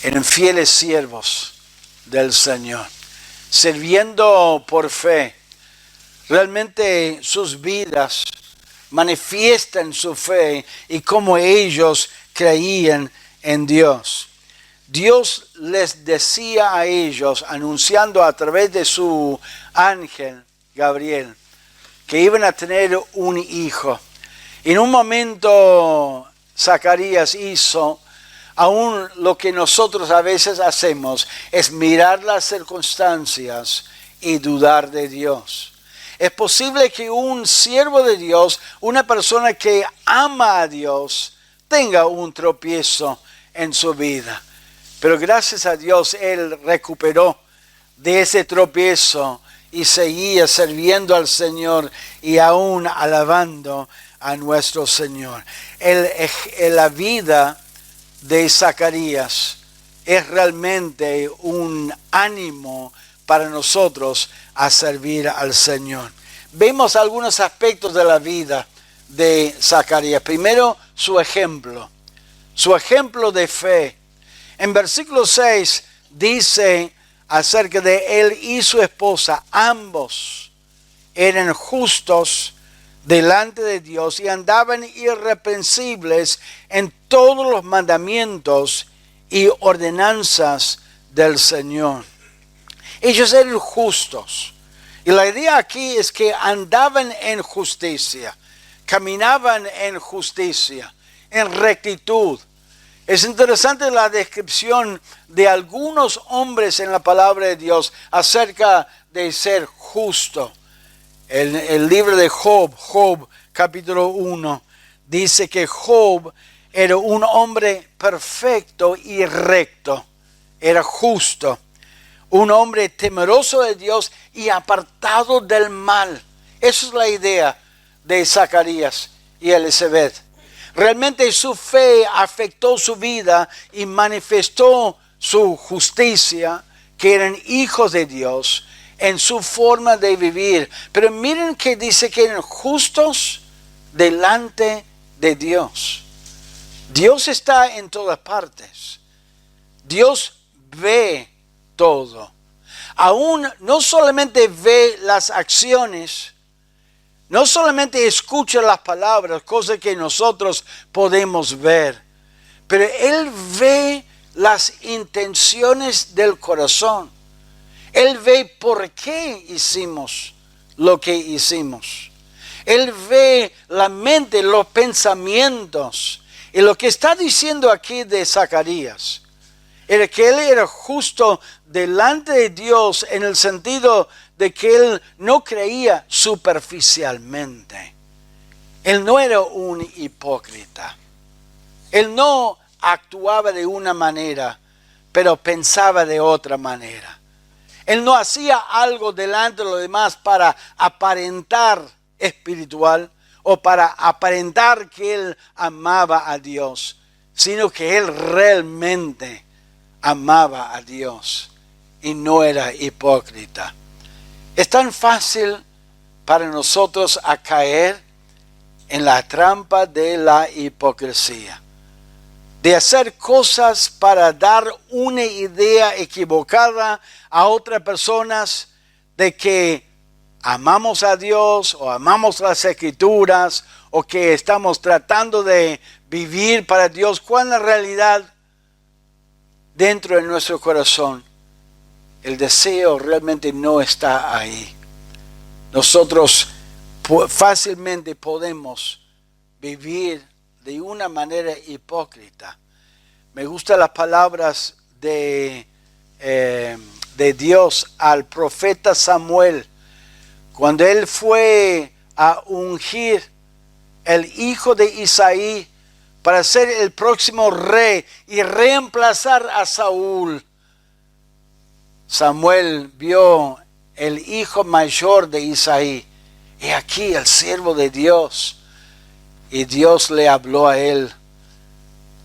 eran fieles siervos del Señor, sirviendo por fe. Realmente sus vidas manifiestan su fe y cómo ellos creían en Dios. Dios les decía a ellos, anunciando a través de su ángel Gabriel, que iban a tener un hijo. En un momento Zacarías hizo aún lo que nosotros a veces hacemos, es mirar las circunstancias y dudar de Dios. Es posible que un siervo de Dios, una persona que ama a Dios, tenga un tropiezo en su vida. Pero gracias a Dios, él recuperó de ese tropiezo y seguía sirviendo al Señor y aún alabando a nuestro Señor. La vida de Zacarías es realmente un ánimo para nosotros a servir al Señor. Vemos algunos aspectos de la vida de Zacarías. Primero, su ejemplo de fe. En versículo 6 dice acerca de él y su esposa, ambos eran justos delante de Dios y andaban irreprensibles en todos los mandamientos y ordenanzas del Señor. Ellos eran justos. Y la idea aquí es que andaban en justicia, caminaban en justicia, en rectitud. Es interesante la descripción de algunos hombres en la palabra de Dios acerca de ser justo. El libro de Job capítulo 1, dice que Job era un hombre perfecto y recto, era justo, un hombre temeroso de Dios y apartado del mal. Esa es la idea de Zacarías y Elisabet. Realmente su fe afectó su vida y manifestó su justicia, que eran hijos de Dios, en su forma de vivir. Pero miren que dice que eran justos delante de Dios. Dios está en todas partes. Dios ve todo. Aún no solamente ve las acciones, no solamente escucha las palabras, cosas que nosotros podemos ver, pero Él ve las intenciones del corazón. Él ve por qué hicimos lo que hicimos. Él ve la mente, los pensamientos. Y lo que está diciendo aquí de Zacarías era que él era justo delante de Dios en el sentido de que él no creía superficialmente. Él no era un hipócrita. Él no actuaba de una manera, pero pensaba de otra manera. Él no hacía algo delante de los demás para aparentar espiritual o para aparentar que él amaba a Dios, sino que él realmente amaba a Dios y no era hipócrita. Es tan fácil para nosotros a caer en la trampa de la hipocresía, de hacer cosas para dar una idea equivocada a otras personas de que amamos a Dios o amamos las Escrituras o que estamos tratando de vivir para Dios, cuando en realidad dentro de nuestro corazón el deseo realmente no está ahí. Nosotros fácilmente podemos vivir de una manera hipócrita. Me gustan las palabras de Dios al profeta Samuel, cuando él fue a ungir el hijo de Isaí para ser el próximo rey y reemplazar a Saúl. Samuel vio el hijo mayor de Isaí, y aquí el siervo de Dios, y Dios le habló a él: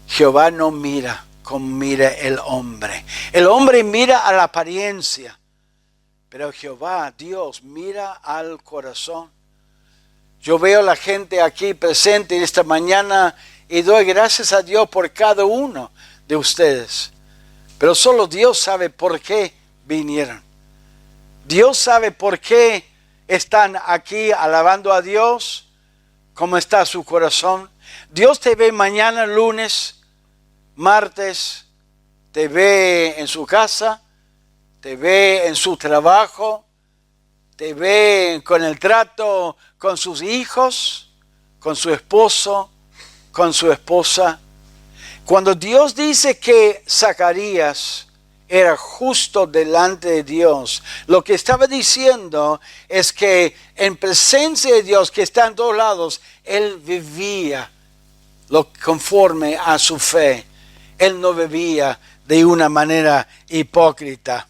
Jehová no mira como mira el hombre. El hombre mira a la apariencia, pero Jehová, Dios, mira al corazón. Yo veo a la gente aquí presente esta mañana y doy gracias a Dios por cada uno de ustedes. Pero solo Dios sabe por qué vinieron. Dios sabe por qué están aquí alabando a Dios, cómo está su corazón. Dios te ve mañana, lunes, martes, te ve en su casa, te ve en su trabajo, te ve con el trato con sus hijos, con su esposo, con su esposa. Cuando Dios dice que Zacarías era justo delante de Dios, lo que estaba diciendo es que en presencia de Dios, que está en todos lados, él vivía conforme a su fe. Él no vivía de una manera hipócrita.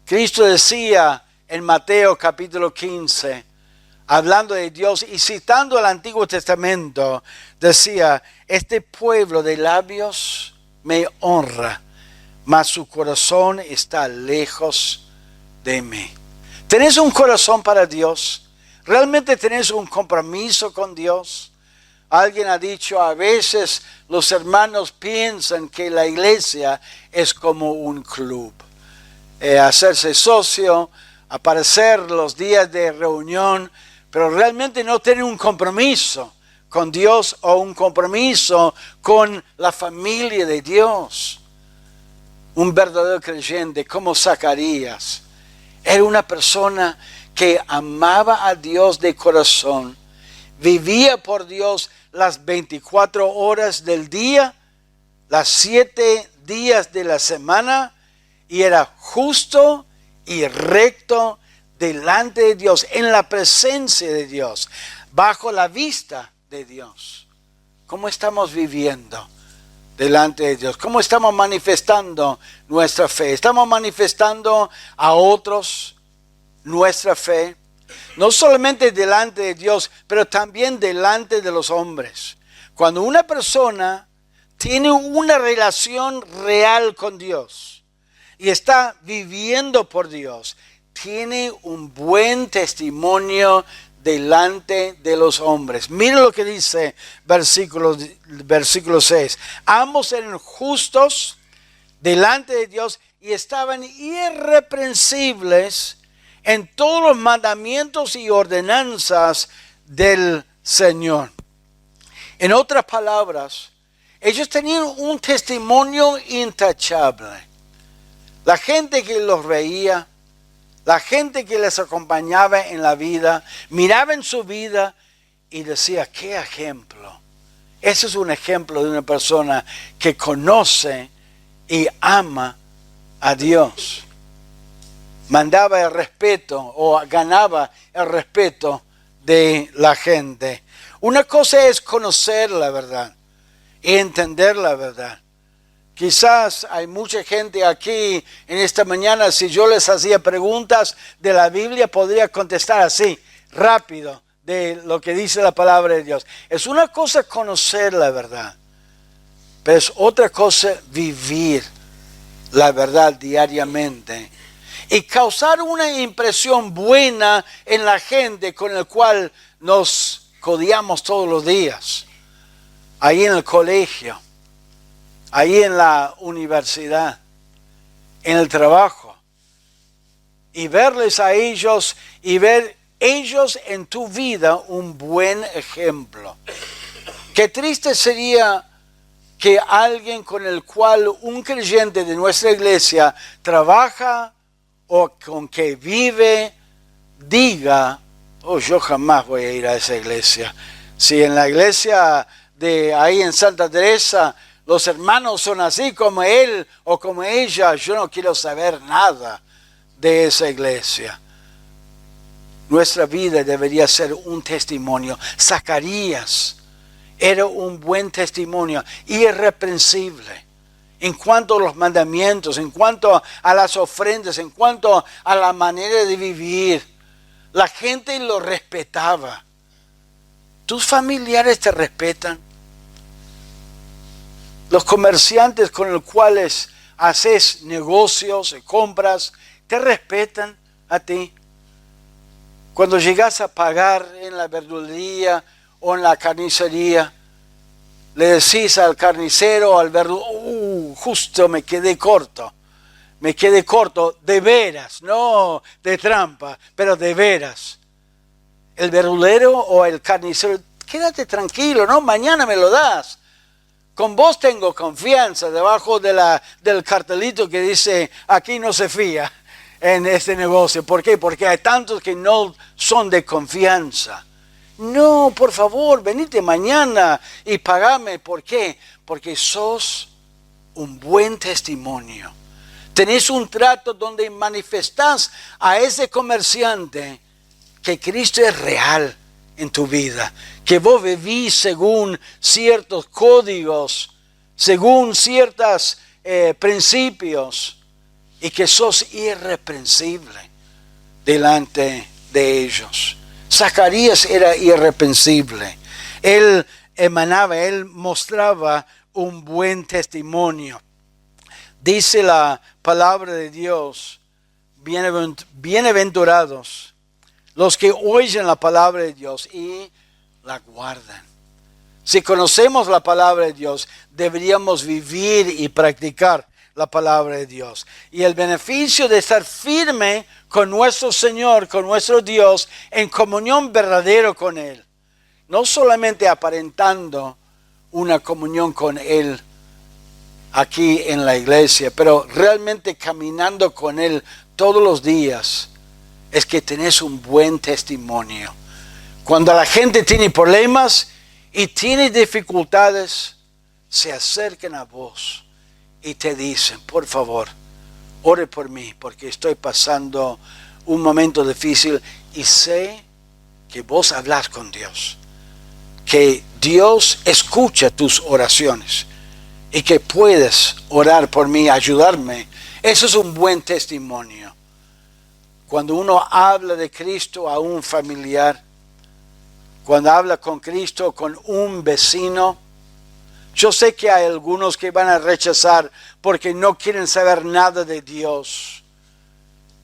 Cristo decía en Mateo capítulo 15, hablando de Dios y citando el Antiguo Testamento, decía: este pueblo de labios me honra, mas su corazón está lejos de mí. ¿Tenés un corazón para Dios? ¿Realmente tenés un compromiso con Dios? Alguien ha dicho, a veces los hermanos piensan que la iglesia es como un club. Hacerse socio, aparecer los días de reunión, pero realmente no tener un compromiso con Dios o un compromiso con la familia de Dios. Un verdadero creyente como Zacarías era una persona que amaba a Dios de corazón, vivía por Dios las 24 horas del día, las 7 días de la semana, y era justo y recto delante de Dios, en la presencia de Dios, bajo la vista de Dios. ¿Cómo estamos viviendo delante de Dios? ¿Cómo estamos manifestando nuestra fe? ¿Estamos manifestando a otros nuestra fe? No solamente delante de Dios, pero también delante de los hombres. Cuando una persona tiene una relación real con Dios y está viviendo por Dios, tiene un buen testimonio delante de los hombres. Miren lo que dice versículo 6. Ambos eran justos delante de Dios y estaban irreprensibles en todos los mandamientos y ordenanzas del Señor. En otras palabras, ellos tenían un testimonio intachable. La gente que los veía, la gente que les acompañaba en la vida, miraba en su vida y decía, qué ejemplo. Ese es un ejemplo de una persona que conoce y ama a Dios. Mandaba el respeto o ganaba el respeto de la gente. Una cosa es conocer la verdad y entender la verdad. Quizás hay mucha gente aquí en esta mañana, si yo les hacía preguntas de la Biblia, podría contestar así, rápido, de lo que dice la palabra de Dios. Es una cosa conocer la verdad, pero es otra cosa vivir la verdad diariamente y causar una impresión buena en la gente con la cual nos codeamos todos los días, ahí en el colegio, ahí en la universidad, en el trabajo, y verles a ellos y ver ellos en tu vida un buen ejemplo. Qué triste sería que alguien con el cual un creyente de nuestra iglesia trabaja o con que vive diga, oh, yo jamás voy a ir a esa iglesia. Si en la iglesia de ahí en Santa Teresa los hermanos son así como él o como ella, yo no quiero saber nada de esa iglesia. Nuestra vida debería ser un testimonio. Zacarías era un buen testimonio, irreprensible en cuanto a los mandamientos, en cuanto a las ofrendas, en cuanto a la manera de vivir. La gente lo respetaba. ¿Tus familiares te respetan? Los comerciantes con los cuales haces negocios y compras, ¿te respetan a ti? Cuando llegas a pagar en la verdulería o en la carnicería, le decís al carnicero o al verdugo, justo me quedé corto. Me quedé corto de veras, no de trampa, pero de veras. El verdulero o el carnicero, quédate tranquilo, ¿no? Mañana me lo das. Con vos tengo confianza debajo del cartelito que dice, aquí no se fía en este negocio. ¿Por qué? Porque hay tantos que no son de confianza. No, por favor, venite mañana y pagame. ¿Por qué? Porque sos un buen testimonio. Tenés un trato donde manifestás a ese comerciante que Cristo es real en tu vida, que vos vivís según ciertos códigos, según ciertos principios, y que sos irreprensible delante de ellos. Zacarías era irreprensible. Él mostraba un buen testimonio. Dice la palabra de Dios, bienaventurados los que oyen la palabra de Dios y la guardan. Si conocemos la palabra de Dios, deberíamos vivir y practicar la palabra de Dios. Y el beneficio de estar firme con nuestro Señor, con nuestro Dios, en comunión verdadera con Él. No solamente aparentando una comunión con Él aquí en la iglesia, pero realmente caminando con Él todos los días, es que tenés un buen testimonio. Cuando la gente tiene problemas y tiene dificultades, se acercan a vos y te dicen, por favor, ore por mí, porque estoy pasando un momento difícil y sé que vos hablas con Dios, que Dios escucha tus oraciones y que puedes orar por mí, ayudarme. Eso es un buen testimonio. Cuando uno habla de Cristo a un familiar, cuando habla con Cristo con un vecino, yo sé que hay algunos que van a rechazar porque no quieren saber nada de Dios,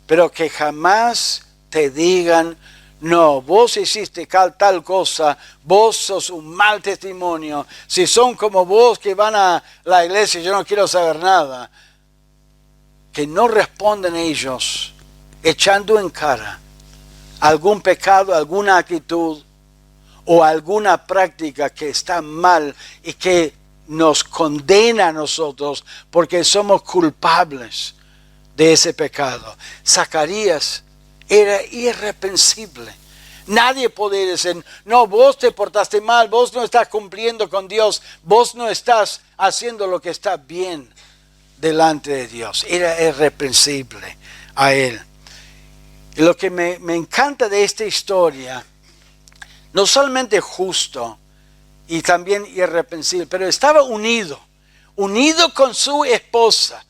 pero que jamás te digan, no, vos hiciste tal cosa, vos sos un mal testimonio. Si son como vos que van a la iglesia, yo no quiero saber nada. Que no respondan ellos echando en cara algún pecado, alguna actitud o alguna práctica que está mal y que nos condena a nosotros porque somos culpables de ese pecado. Zacarías era irreprensible. Nadie podía decir, no, vos te portaste mal, vos no estás cumpliendo con Dios, vos no estás haciendo lo que está bien delante de Dios. Era irreprensible a él. Y lo que me encanta de esta historia, no solamente justo y también irreprensible, pero estaba unido con su esposa.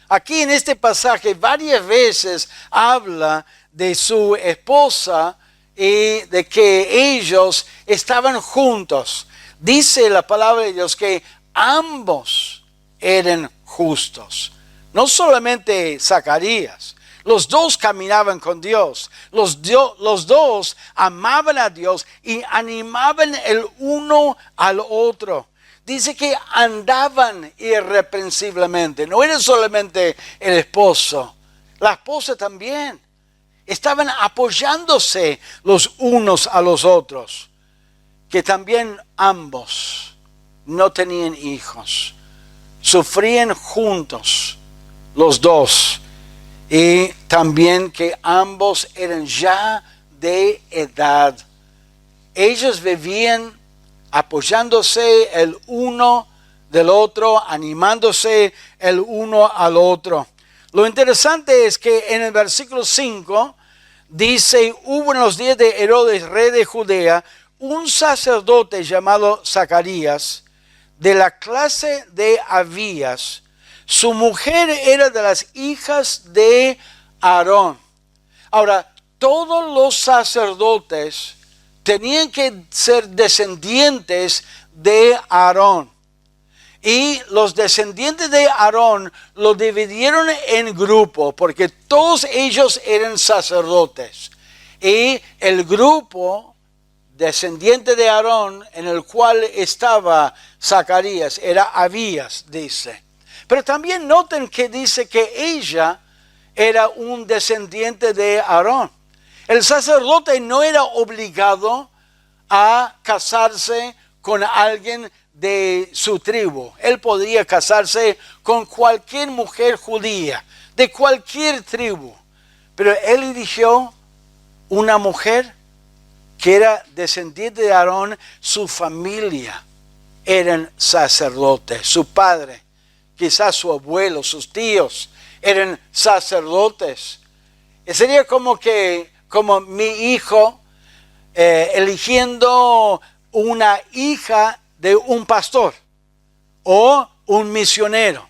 Aquí en este pasaje varias veces habla de su esposa y de que ellos estaban juntos. Dice la palabra de Dios que ambos eran justos. No solamente Zacarías. Los dos caminaban con Dios. Los dos amaban a Dios y animaban el uno al otro. Dice que andaban irreprensiblemente. No era solamente el esposo, la esposa también. Estaban apoyándose los unos a los otros. Que también ambos no tenían hijos. Sufrían juntos los dos. Y también que ambos eran ya de edad. Ellos vivían apoyándose el uno del otro, animándose el uno al otro. Lo interesante es que en el versículo 5 dice, hubo en los días de Herodes, rey de Judea, un sacerdote llamado Zacarías, de la clase de Abías. Su mujer era de las hijas de Aarón. Ahora, todos los sacerdotes tenían que ser descendientes de Aarón. Y los descendientes de Aarón lo dividieron en grupos porque todos ellos eran sacerdotes. Y el grupo descendiente de Aarón en el cual estaba Zacarías era Abías, dice. Pero también noten que dice que ella era un descendiente de Aarón. El sacerdote no era obligado a casarse con alguien de su tribu. Él podía casarse con cualquier mujer judía, de cualquier tribu. Pero él eligió una mujer que era descendiente de Aarón. Su familia eran sacerdotes. Su padre, quizás su abuelo, sus tíos, eran sacerdotes. Sería como mi hijo eligiendo una hija de un pastor o un misionero.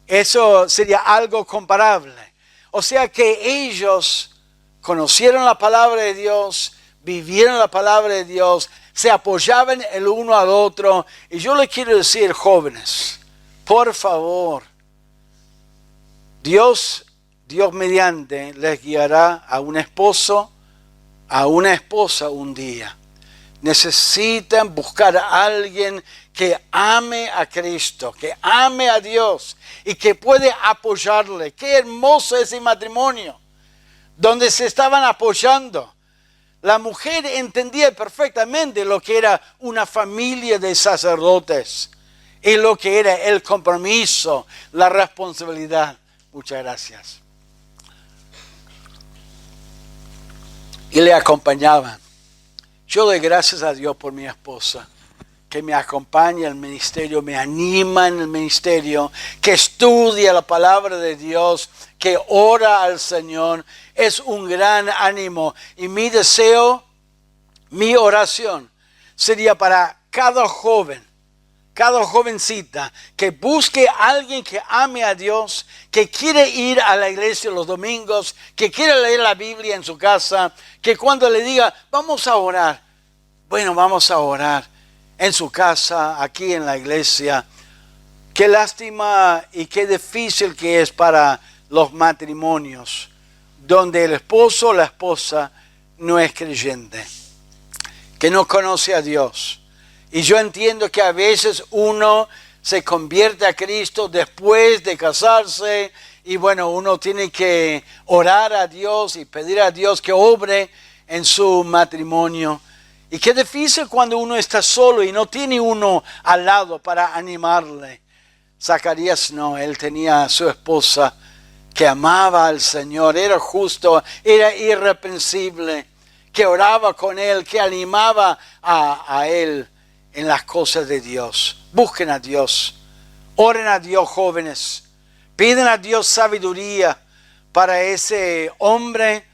Eso sería algo comparable. O sea que ellos conocieron la palabra de Dios, vivieron la palabra de Dios, se apoyaban el uno al otro. Y yo les quiero decir, jóvenes, por favor, Dios mediante les guiará a un esposo, a una esposa un día. Necesitan buscar a alguien que ame a Cristo, que ame a Dios y que puede apoyarle. Qué hermoso ese matrimonio, donde se estaban apoyando. La mujer entendía perfectamente lo que era una familia de sacerdotes y lo que era el compromiso, la responsabilidad. Muchas gracias. Y le acompañaban. Yo doy gracias a Dios por mi esposa, que me acompaña en el ministerio, me anima en el ministerio, que estudia la palabra de Dios, que ora al Señor. Es un gran ánimo. Y mi deseo, mi oración, sería para cada joven, cada jovencita, que busque a alguien que ame a Dios, que quiere ir a la iglesia los domingos, que quiere leer la Biblia en su casa, que cuando le diga, vamos a orar, bueno, vamos a orar en su casa, aquí en la iglesia. Qué lástima y qué difícil que es para los matrimonios, donde el esposo o la esposa no es creyente, que no conoce a Dios. Y yo entiendo que a veces uno se convierte a Cristo después de casarse y bueno, uno tiene que orar a Dios y pedir a Dios que obre en su matrimonio. Y qué difícil cuando uno está solo y no tiene uno al lado para animarle. Zacarías no, él tenía a su esposa que amaba al Señor, era justo, era irreprensible, que oraba con él, que animaba a él en las cosas de Dios. Busquen a Dios, oren a Dios, jóvenes, piden a Dios sabiduría para ese hombre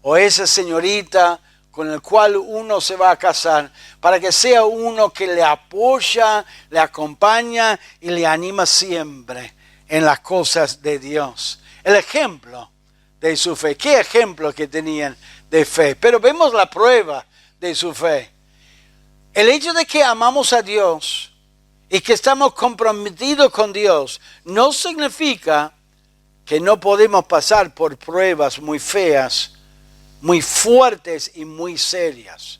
o esa señorita con el cual uno se va a casar, para que sea uno que le apoya, le acompaña y le anima siempre en las cosas de Dios. El ejemplo de su fe, qué ejemplo que tenían de fe, pero vemos la prueba de su fe. El hecho de que amamos a Dios y que estamos comprometidos con Dios no significa que no podemos pasar por pruebas muy feas, muy fuertes y muy serias.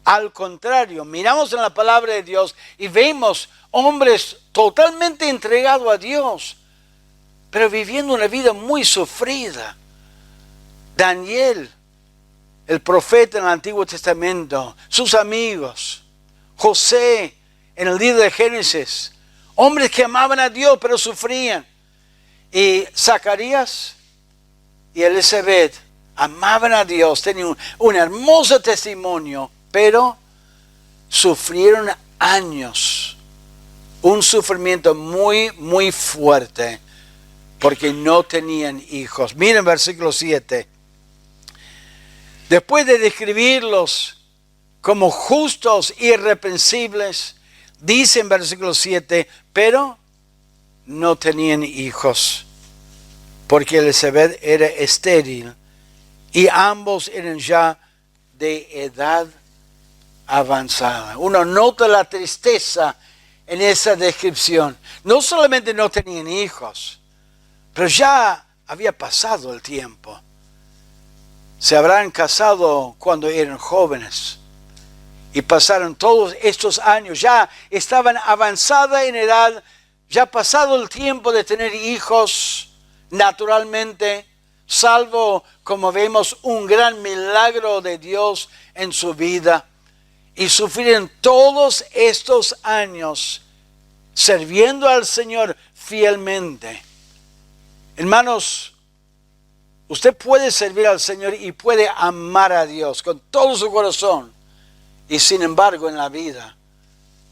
Al contrario, miramos en la palabra de Dios y vemos hombres totalmente entregados a Dios, pero viviendo una vida muy sufrida. Daniel, el profeta en el Antiguo Testamento, sus amigos, José en el libro de Génesis, hombres que amaban a Dios pero sufrían. Y Zacarías y Elizabeth amaban a Dios, tenían un hermoso testimonio, pero sufrieron años, un sufrimiento muy, muy fuerte, porque no tenían hijos. Miren versículo 7. Después de describirlos como justos, irreprensibles, dice en versículo 7, pero no tenían hijos, porque Elizabeth era estéril y ambos eran ya de edad avanzada. Uno nota la tristeza en esa descripción. No solamente no tenían hijos, pero ya había pasado el tiempo. Se habrán casado cuando eran jóvenes y pasaron todos estos años. Ya estaban avanzada en edad, ya pasado el tiempo de tener hijos naturalmente, salvo, como vemos, un gran milagro de Dios en su vida, y sufrir todos estos años sirviendo al Señor fielmente. Hermanos, usted puede servir al Señor y puede amar a Dios con todo su corazón, y sin embargo en la vida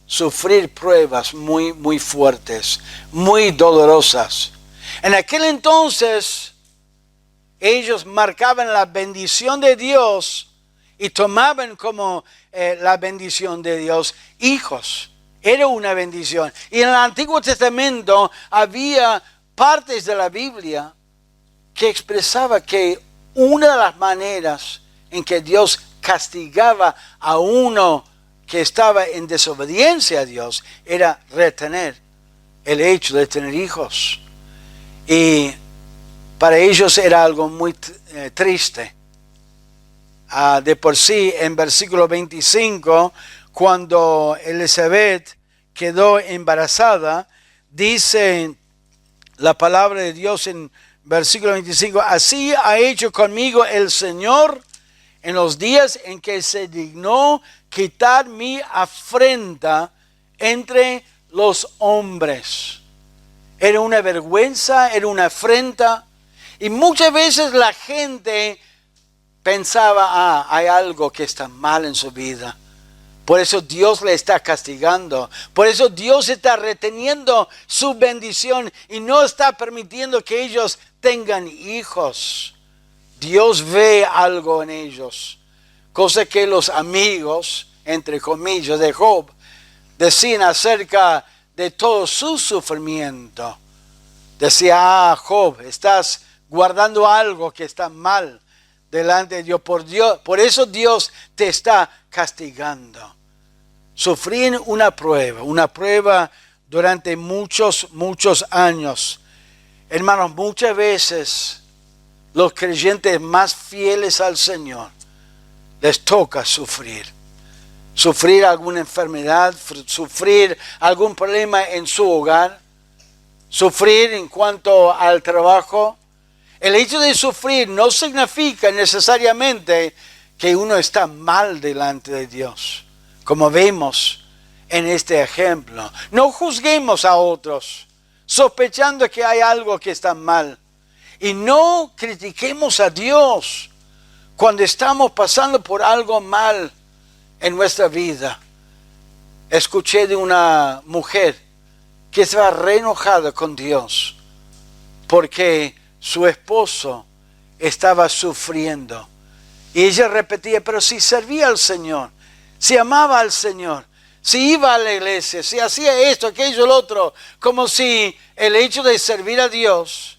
sufrir pruebas muy, muy fuertes, muy dolorosas. En aquel entonces ellos marcaban la bendición de Dios y tomaban como la bendición de Dios hijos. Era una bendición. Y en el Antiguo Testamento había partes de la Biblia que expresaba que una de las maneras en que Dios castigaba a uno que estaba en desobediencia a Dios era retener el hecho de tener hijos. Y para ellos era algo muy triste. De por sí, en versículo 25, cuando Elizabeth quedó embarazada, dice la palabra de Dios en versículo 25, así ha hecho conmigo el Señor en los días en que se dignó quitar mi afrenta entre los hombres. Era una vergüenza, era una afrenta, y muchas veces la gente pensaba, hay algo que está mal en su vida. Por eso Dios le está castigando. Por eso Dios está reteniendo su bendición y no está permitiendo que ellos tengan hijos. Dios ve algo en ellos. Cosa que los amigos, entre comillas, de Job, decían acerca de todo su sufrimiento. Decía, Job, estás guardando algo que está mal delante de Dios. Por eso Dios te está castigando. Sufrí una prueba durante muchos años. Hermanos, muchas veces los creyentes más fieles al Señor les toca sufrir. Sufrir alguna enfermedad, sufrir algún problema en su hogar, sufrir en cuanto al trabajo. El hecho de sufrir no significa necesariamente que uno está mal delante de Dios, como vemos en este ejemplo. No juzguemos a otros, sospechando que hay algo que está mal. Y no critiquemos a Dios cuando estamos pasando por algo mal en nuestra vida. Escuché de una mujer que estaba re enojada con Dios porque su esposo estaba sufriendo. Y ella repetía, pero si servía al Señor, si amaba al Señor, si iba a la iglesia, si hacía esto, aquello, lo otro, como si el hecho de servir a Dios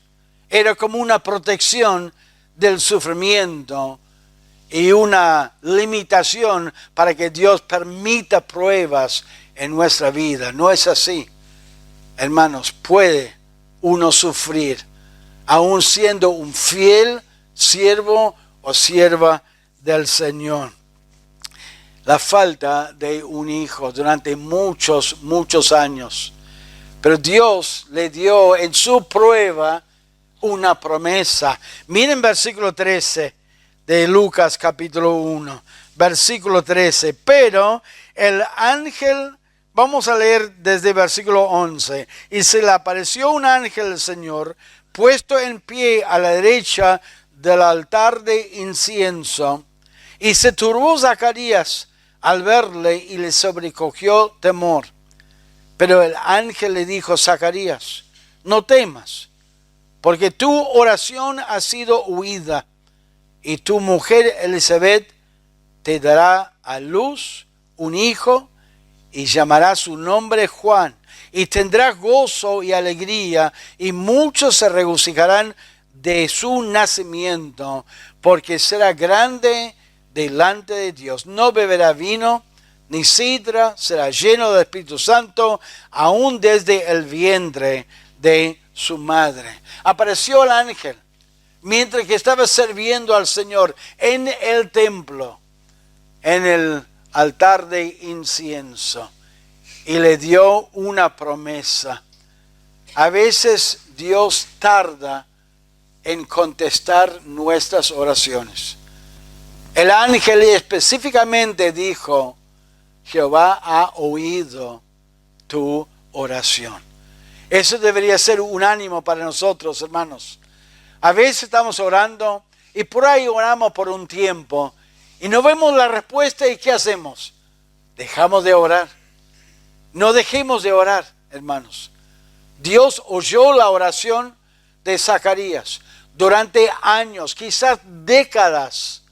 era como una protección del sufrimiento y una limitación para que Dios permita pruebas en nuestra vida. No es así. Hermanos, puede uno sufrir aún siendo un fiel siervo o sierva del Señor. La falta de un hijo durante muchos años. Pero Dios le dio en su prueba una promesa. Miren versículo 13 de Lucas capítulo 1. Versículo 13. Pero el ángel, vamos a leer desde versículo 11. Y se le apareció un ángel del Señor puesto en pie a la derecha del altar de incienso, y se turbó Zacarías al verle y le sobrecogió temor. Pero el ángel le dijo, Zacarías, no temas, porque tu oración ha sido oída, y tu mujer Elizabeth te dará a luz un hijo, y llamará su nombre Juan. Y tendrás gozo y alegría, y muchos se regocijarán de su nacimiento, porque será grande delante de Dios. No beberá vino ni sidra, será lleno del Espíritu Santo, aún desde el vientre de su madre. Apareció el ángel mientras que estaba sirviendo al Señor en el templo, en el altar de incienso. Y le dio una promesa. A veces Dios tarda en contestar nuestras oraciones. El ángel específicamente dijo, Jehová ha oído tu oración. Eso debería ser un ánimo para nosotros, hermanos. A veces estamos orando y por ahí oramos por un tiempo y no vemos la respuesta y ¿qué hacemos? Dejamos de orar. No dejemos de orar, hermanos. Dios oyó la oración de Zacarías. Durante años, quizás décadas,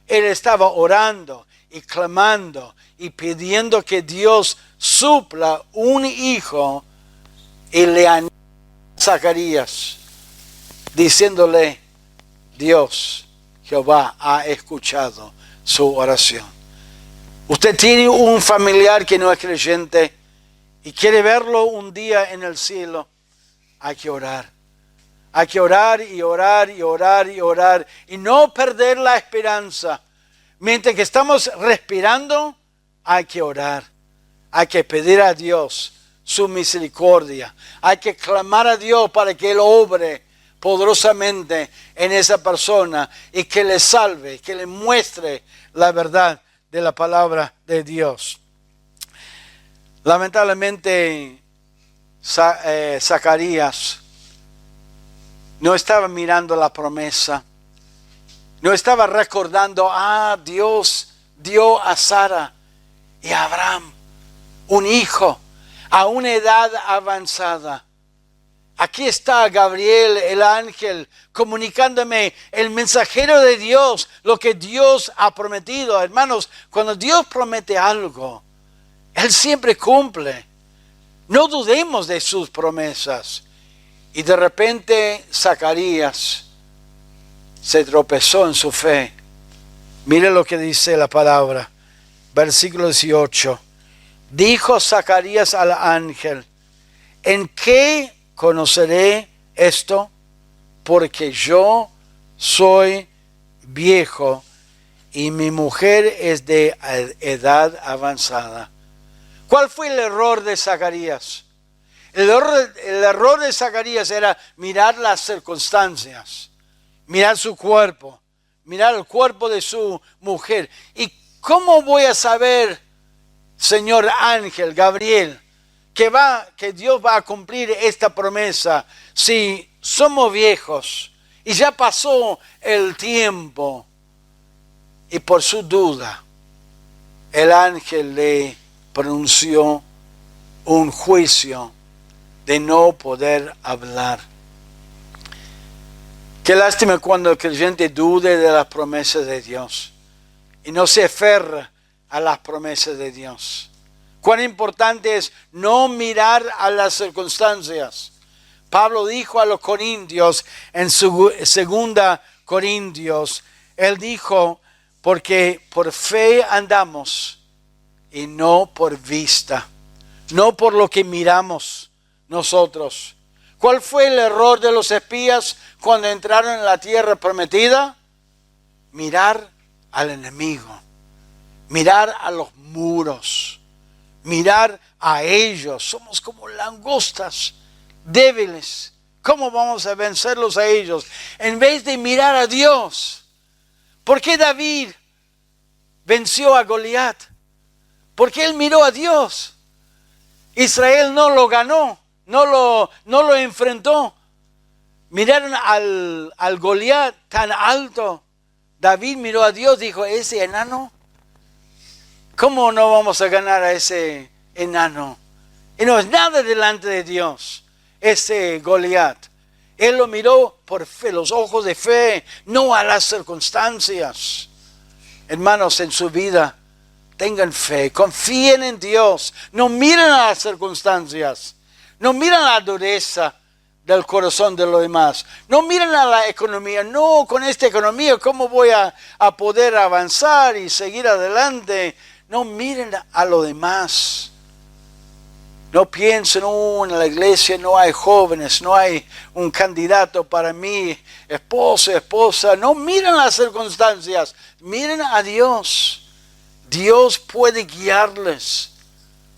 él estaba orando y clamando y pidiendo que Dios supla un hijo y le anima a Zacarías, diciéndole, Dios, Jehová ha escuchado su oración. Usted tiene un familiar que no es creyente y quiere verlo un día en el cielo, hay que orar. Hay que orar y orar y orar y orar y no perder la esperanza. Mientras que estamos respirando, hay que orar. Hay que pedir a Dios su misericordia. Hay que clamar a Dios para que Él obre poderosamente en esa persona y que le salve, que le muestre la verdad de la palabra de Dios. Lamentablemente, Zacarías no estaba mirando la promesa. No estaba recordando, Dios dio a Sara y a Abraham un hijo a una edad avanzada. Aquí está Gabriel, el ángel, comunicándome el mensajero de Dios, lo que Dios ha prometido. Hermanos, cuando Dios promete algo, Él siempre cumple. No dudemos de sus promesas. Y de repente Zacarías se tropezó en su fe. Mire lo que dice la palabra. Versículo 18. Dijo Zacarías al ángel, ¿en qué conoceré esto? Porque yo soy viejo y mi mujer es de edad avanzada. ¿Cuál fue el error de Zacarías? El error de Zacarías era mirar las circunstancias, mirar su cuerpo, mirar el cuerpo de su mujer. ¿Y cómo voy a saber, Señor ángel, Gabriel, que Dios va a cumplir esta promesa si somos viejos y ya pasó el tiempo? Y por su duda, el ángel le pronunció un juicio de no poder hablar. Qué lástima cuando el creyente dude de las promesas de Dios y no se aferra a las promesas de Dios. Cuán importante es no mirar a las circunstancias. Pablo dijo a los corintios en su segunda Corintios, él dijo, porque por fe andamos y no por vista, no por lo que miramos nosotros. ¿Cuál fue el error de los espías cuando entraron en la tierra prometida? Mirar al enemigo, mirar a los muros, mirar a ellos. Somos como langostas débiles. ¿Cómo vamos a vencerlos a ellos? En vez de mirar a Dios. ¿Por qué David venció a Goliat? Porque él miró a Dios. Israel no lo ganó. No lo enfrentó. Miraron al Goliat tan alto. David miró a Dios, dijo, ese enano, ¿cómo no vamos a ganar a ese enano? Y no es nada delante de Dios, ese Goliat. Él lo miró por fe, los ojos de fe, no a las circunstancias. Hermanos, en su vida, tengan fe, confíen en Dios, no miren a las circunstancias. No miran la dureza del corazón de los demás. No miran a la economía. No, con esta economía, ¿cómo voy a poder avanzar y seguir adelante? No miren a lo demás. No piensen, en la iglesia no hay jóvenes, no hay un candidato para mí, esposa. No miren las circunstancias, miren a Dios. Dios puede guiarles,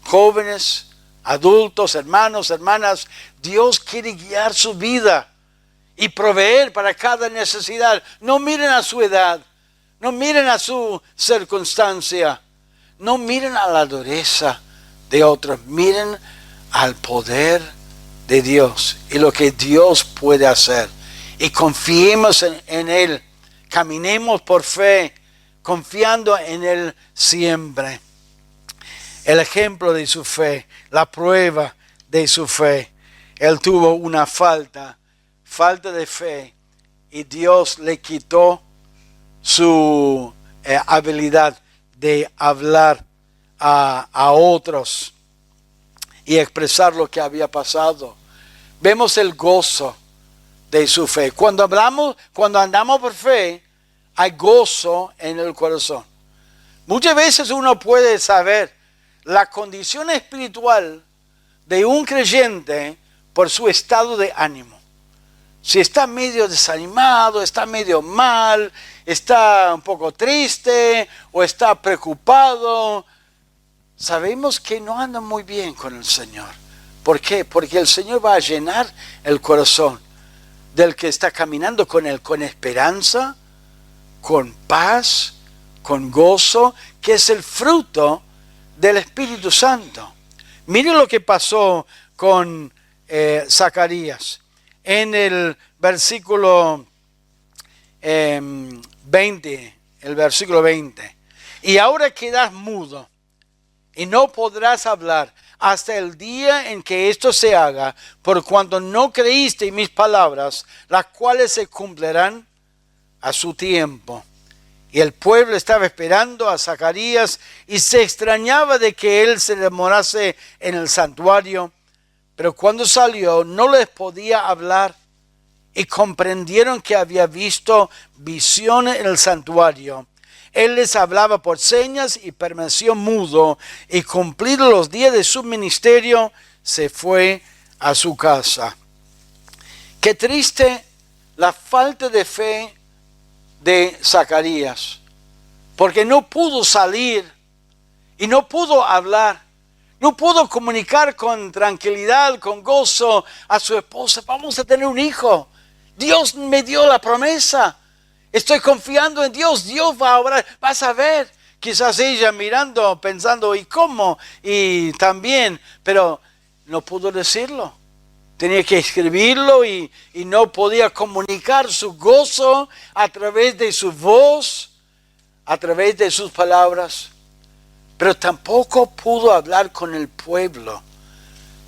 jóvenes, adultos, hermanos, hermanas, Dios quiere guiar su vida y proveer para cada necesidad. No miren a su edad, no miren a su circunstancia, no miren a la dureza de otros, miren al poder de Dios y lo que Dios puede hacer. Y confiemos en Él, caminemos por fe, confiando en Él siempre. El ejemplo de su fe, la prueba de su fe. Él tuvo una falta de fe y Dios le quitó su habilidad de hablar a otros y expresar lo que había pasado. Vemos el gozo de su fe. Cuando andamos por fe, hay gozo en el corazón. Muchas veces uno puede saber la condición espiritual de un creyente por su estado de ánimo. Si está medio desanimado, está medio mal, está un poco triste o está preocupado, sabemos que no anda muy bien con el Señor. ¿Por qué? Porque el Señor va a llenar el corazón del que está caminando con Él, con esperanza, con paz, con gozo, que es el fruto del Espíritu Santo. Mire lo que pasó con Zacarías. En el versículo 20, y ahora quedas mudo y no podrás hablar hasta el día en que esto se haga, por cuanto no creíste en mis palabras, las cuales se cumplirán a su tiempo. Y el pueblo estaba esperando a Zacarías y se extrañaba de que él se demorase en el santuario. Pero cuando salió no les podía hablar y comprendieron que había visto visiones en el santuario. Él les hablaba por señas y permaneció mudo, y cumplidos los días de su ministerio se fue a su casa. Qué triste la falta de fe de Zacarías, porque no pudo salir y no pudo hablar, no pudo comunicar con tranquilidad, con gozo a su esposa: vamos a tener un hijo, Dios me dio la promesa, estoy confiando en Dios, Dios va a obrar, vas a ver. Quizás ella mirando, pensando: ¿y cómo? Y también, pero no pudo decirlo. Tenía que escribirlo y no podía comunicar su gozo a través de su voz, a través de sus palabras. Pero tampoco pudo hablar con el pueblo,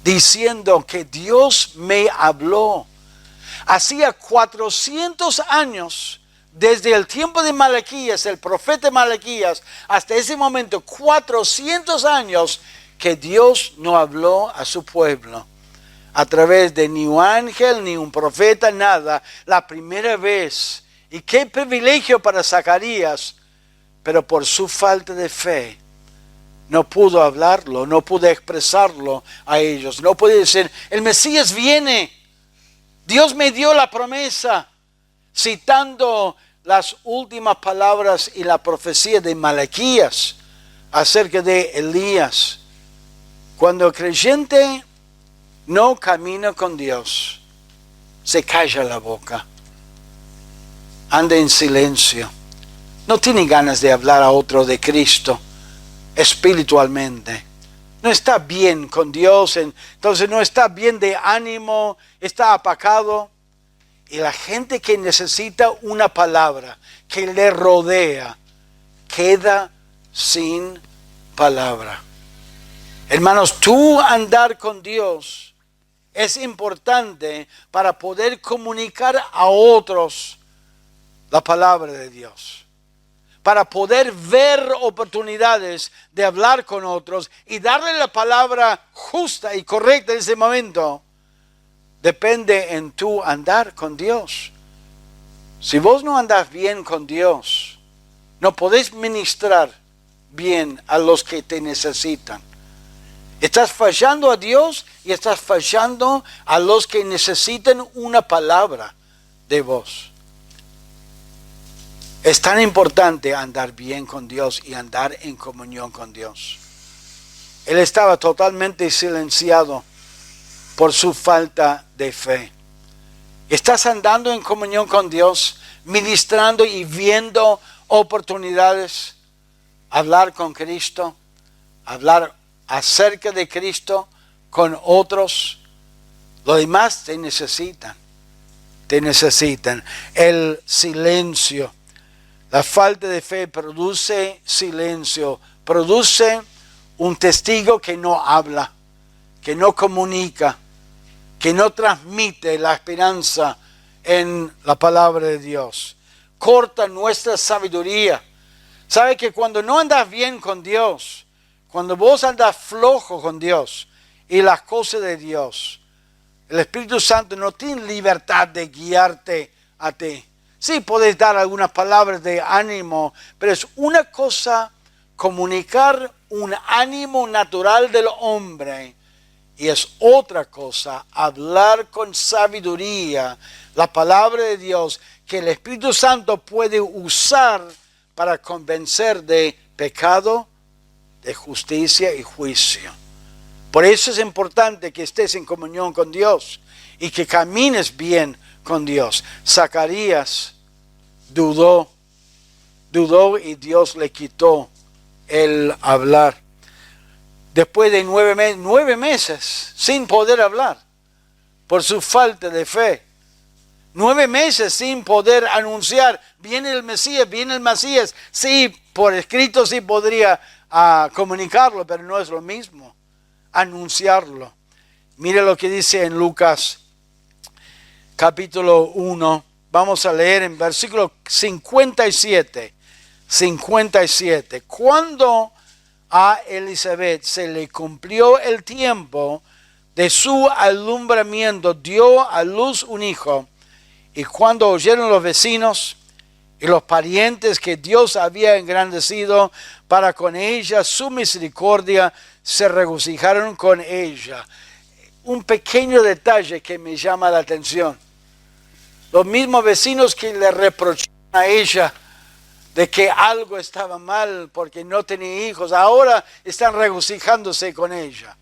diciendo que Dios me habló. Hacía 400 años, desde el tiempo de Malaquías, el profeta Malaquías, hasta ese momento, 400 años que Dios no habló a su pueblo. A través de ni un ángel, ni un profeta, nada. La primera vez. Y qué privilegio para Zacarías. Pero por su falta de fe, no pudo hablarlo, no pudo expresarlo a ellos. No pudo decir: el Mesías viene. Dios me dio la promesa. Citando las últimas palabras y la profecía de Malaquías acerca de Elías. Cuando el creyente no camina con Dios, se calla la boca, anda en silencio, no tiene ganas de hablar a otro de Cristo espiritualmente, no está bien con Dios, entonces no está bien de ánimo, está apagado. Y la gente que necesita una palabra que le rodea, queda sin palabra. Hermanos, tú andar con Dios es importante para poder comunicar a otros la palabra de Dios. Para poder ver oportunidades de hablar con otros y darle la palabra justa y correcta en ese momento. Depende en tu andar con Dios. Si vos no andás bien con Dios, no podés ministrar bien a los que te necesitan. Estás fallando a Dios y estás fallando a los que necesitan una palabra de vos. Es tan importante andar bien con Dios y andar en comunión con Dios. Él estaba totalmente silenciado por su falta de fe. ¿Estás andando en comunión con Dios, ministrando y viendo oportunidades? Hablar con Cristo, hablar acerca de Cristo con otros. Los demás te necesitan. Te necesitan. El silencio. La falta de fe produce silencio. Produce un testigo que no habla, que no comunica, que no transmite la esperanza en la palabra de Dios. Corta nuestra sabiduría. ¿Sabe que cuando no andas bien con Dios, cuando vos andas flojo con Dios y las cosas de Dios, el Espíritu Santo no tiene libertad de guiarte a ti? Sí, podés dar algunas palabras de ánimo, pero es una cosa comunicar un ánimo natural del hombre y es otra cosa hablar con sabiduría la palabra de Dios que el Espíritu Santo puede usar para convencer de pecado, de justicia y juicio. Por eso es importante que estés en comunión con Dios y que camines bien con Dios. Zacarías dudó y Dios le quitó el hablar. Después de 9 meses sin poder hablar por su falta de fe. 9 meses sin poder anunciar, viene el Mesías. Sí, por escrito sí podría comunicarlo, pero no es lo mismo anunciarlo. Mire lo que dice en Lucas capítulo 1. Vamos a leer en versículo 57. Cuando a Elizabeth se le cumplió el tiempo de su alumbramiento, dio a luz un hijo. Y cuando oyeron los vecinos y los parientes que Dios había engrandecido para con ella su misericordia, se regocijaron con ella. Un pequeño detalle que me llama la atención. Los mismos vecinos que le reprocharon a ella de que algo estaba mal porque no tenía hijos, ahora están regocijándose con ella.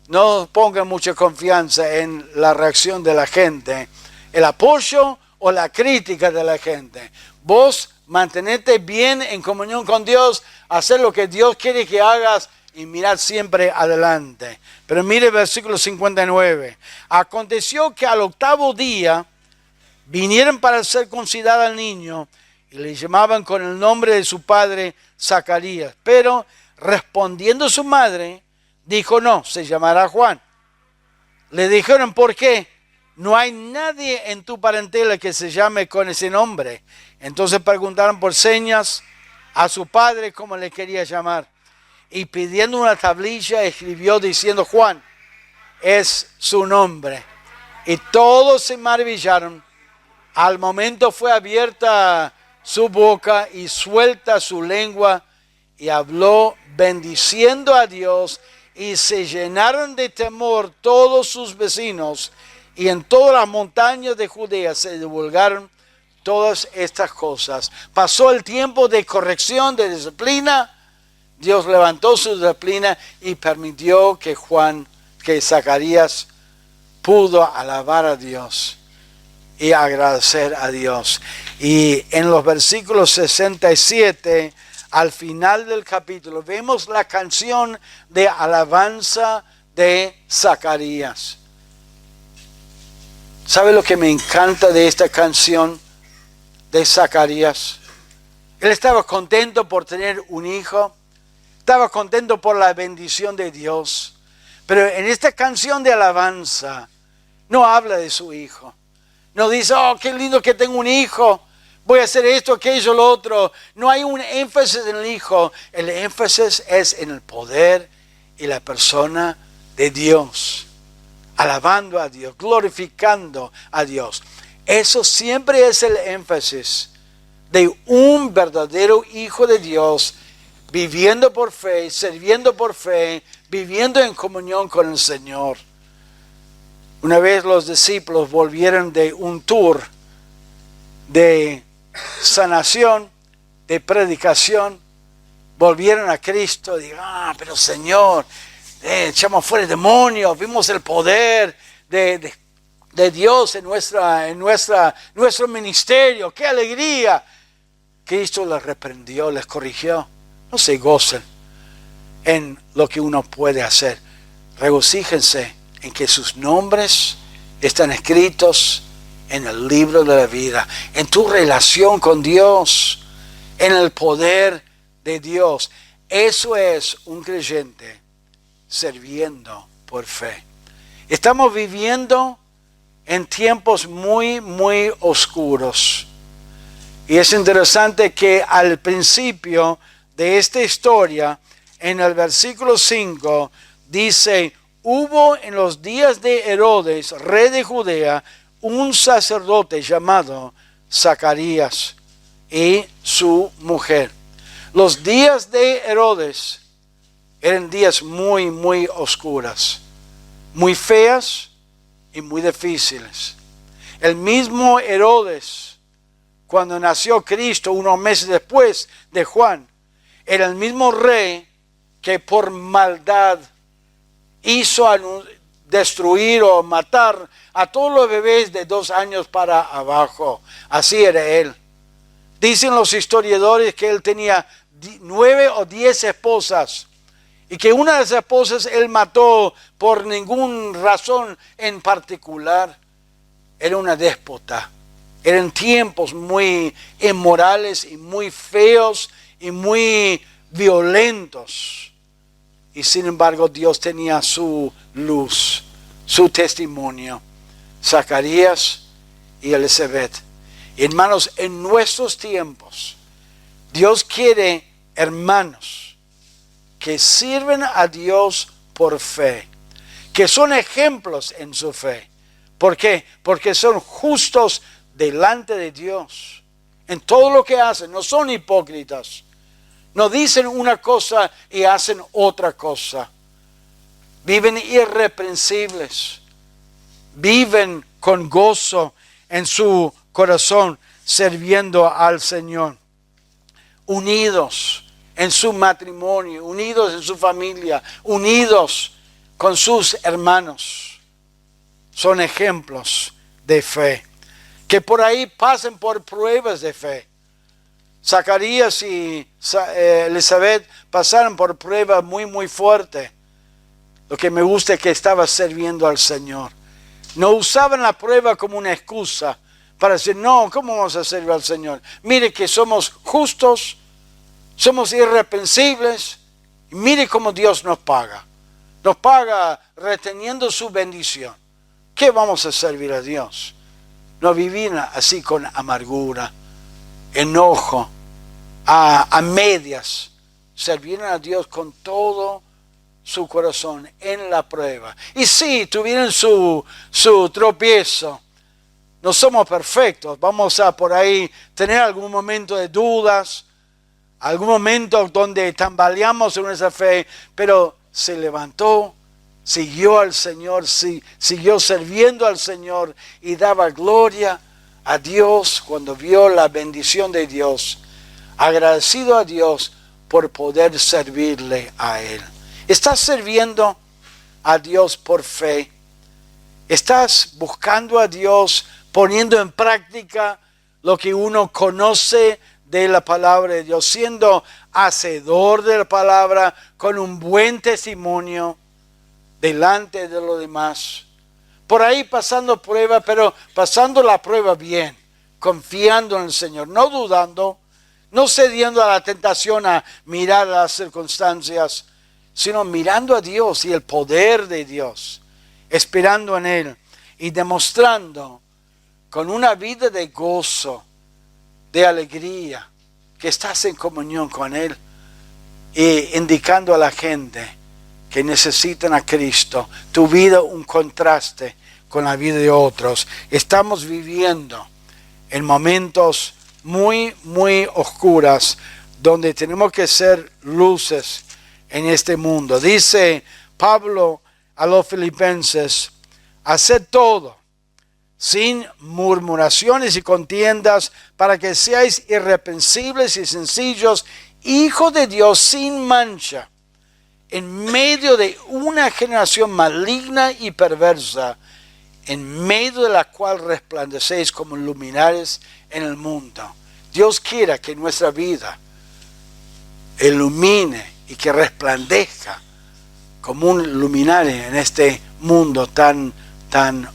No pongan mucha confianza en la reacción de la gente, el apoyo o la crítica de la gente. Vos mantenete bien en comunión con Dios, hacer lo que Dios quiere que hagas y mirar siempre adelante. Pero mire el versículo 59. Aconteció que al 8º día vinieron para circuncidar al niño y le llamaban con el nombre de su padre Zacarías. Pero respondiendo su madre, dijo: no, se llamará Juan. Le dijeron: ¿por qué? No hay nadie en tu parentela que se llame con ese nombre. Entonces preguntaron por señas a su padre cómo le quería llamar. Y pidiendo una tablilla escribió diciendo: Juan es su nombre. Y todos se maravillaron. Al momento fue abierta su boca y suelta su lengua y habló bendiciendo a Dios, y se llenaron de temor todos sus vecinos, y en todas las montañas de Judea se divulgaron todas estas cosas. Pasó el tiempo de corrección, de disciplina. Dios levantó su disciplina y permitió que Zacarías pudo alabar a Dios y agradecer a Dios. Y en los versículos 67, al final del capítulo, vemos la canción de alabanza de Zacarías. ¿Sabe lo que me encanta de esta canción de Zacarías? Él estaba contento por tener un hijo, estaba contento por la bendición de Dios, pero en esta canción de alabanza no habla de su hijo. No dice: oh, qué lindo que tengo un hijo, voy a hacer esto, aquello, lo otro. No hay un énfasis en el hijo. El énfasis es en el poder y la persona de Dios. Alabando a Dios, glorificando a Dios. Eso siempre es el énfasis de un verdadero hijo de Dios, viviendo por fe, sirviendo por fe, viviendo en comunión con el Señor. Una vez los discípulos volvieron de un tour de sanación, de predicación, volvieron a Cristo, digan, pero Señor, echamos fuera el demonio, vimos el poder de Dios en nuestro ministerio, qué alegría. Cristo les reprendió, les corrigió. No se gocen en lo que uno puede hacer. Regocíjense en que sus nombres están escritos en el libro de la vida, en tu relación con Dios, en el poder de Dios. Eso es un creyente sirviendo por fe. Estamos viviendo en tiempos muy, muy oscuros. Y es interesante que al principio de esta historia, en el versículo 5, dice, hubo en los días de Herodes, rey de Judea, un sacerdote llamado Zacarías y su mujer. Los días de Herodes eran días muy, muy oscuros, muy feas y muy difíciles. El mismo Herodes, cuando nació Cristo, unos meses después de Juan, era el mismo rey que por maldad hizo destruir o matar a todos los bebés de 2 años para abajo. Así era él. Dicen los historiadores que él tenía 9 o 10 esposas y que una de esas esposas él mató por ninguna razón en particular. Era una déspota. Eran tiempos muy inmorales y muy feos y muy violentos. Y sin embargo Dios tenía su luz, su testimonio. Zacarías y Elizabeth. Hermanos, en nuestros tiempos, Dios quiere hermanos que sirven a Dios por fe, que son ejemplos en su fe. ¿Por qué? Porque son justos delante de Dios. En todo lo que hacen, no son hipócritas. No dicen una cosa y hacen otra cosa. Viven irreprensibles. Viven con gozo en su corazón, sirviendo al Señor. Unidos en su matrimonio, unidos en su familia, unidos con sus hermanos. Son ejemplos de fe. Que por ahí pasen por pruebas de fe. Zacarías y Elizabeth pasaron por pruebas muy, muy fuertes. Lo que me gusta es que estaba sirviendo al Señor. No usaban la prueba como una excusa para decir, no, ¿cómo vamos a servir al Señor? Mire que somos justos, somos irreprensibles, y mire cómo Dios nos paga. Nos paga reteniendo su bendición. ¿Qué vamos a servir a Dios? No vivir así con amargura, enojo, a medias. Servir a Dios con todo su corazón en la prueba. Y sí, tuvieron su tropiezo. No somos perfectos. Vamos a por ahí tener algún momento de dudas, algún momento donde tambaleamos en nuestra fe, pero se levantó, siguió al Señor, siguió sirviendo al Señor y daba gloria a Dios cuando vio la bendición de Dios, agradecido a Dios por poder servirle a Él. ¿Estás sirviendo a Dios por fe? ¿Estás buscando a Dios, poniendo en práctica lo que uno conoce de la palabra de Dios, siendo hacedor de la palabra con un buen testimonio delante de los demás? Por ahí pasando prueba, pero pasando la prueba bien, confiando en el Señor, no dudando, no cediendo a la tentación a mirar las circunstancias, sino mirando a Dios y el poder de Dios, esperando en Él y demostrando con una vida de gozo, de alegría, que estás en comunión con Él y indicando a la gente que necesitan a Cristo, tu vida un contraste con la vida de otros. Estamos viviendo en momentos muy, muy oscuras, donde tenemos que ser luces en este mundo. Dice Pablo a los filipenses, haced todo sin murmuraciones y contiendas, para que seáis irreprensibles y sencillos, hijo de Dios sin mancha, en medio de una generación maligna y perversa, en medio de la cual resplandecéis como luminares en el mundo. Dios quiera que nuestra vida ilumine y que resplandezca como un luminario en este mundo tan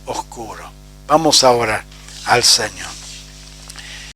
oscuro. Vamos a orar al Señor.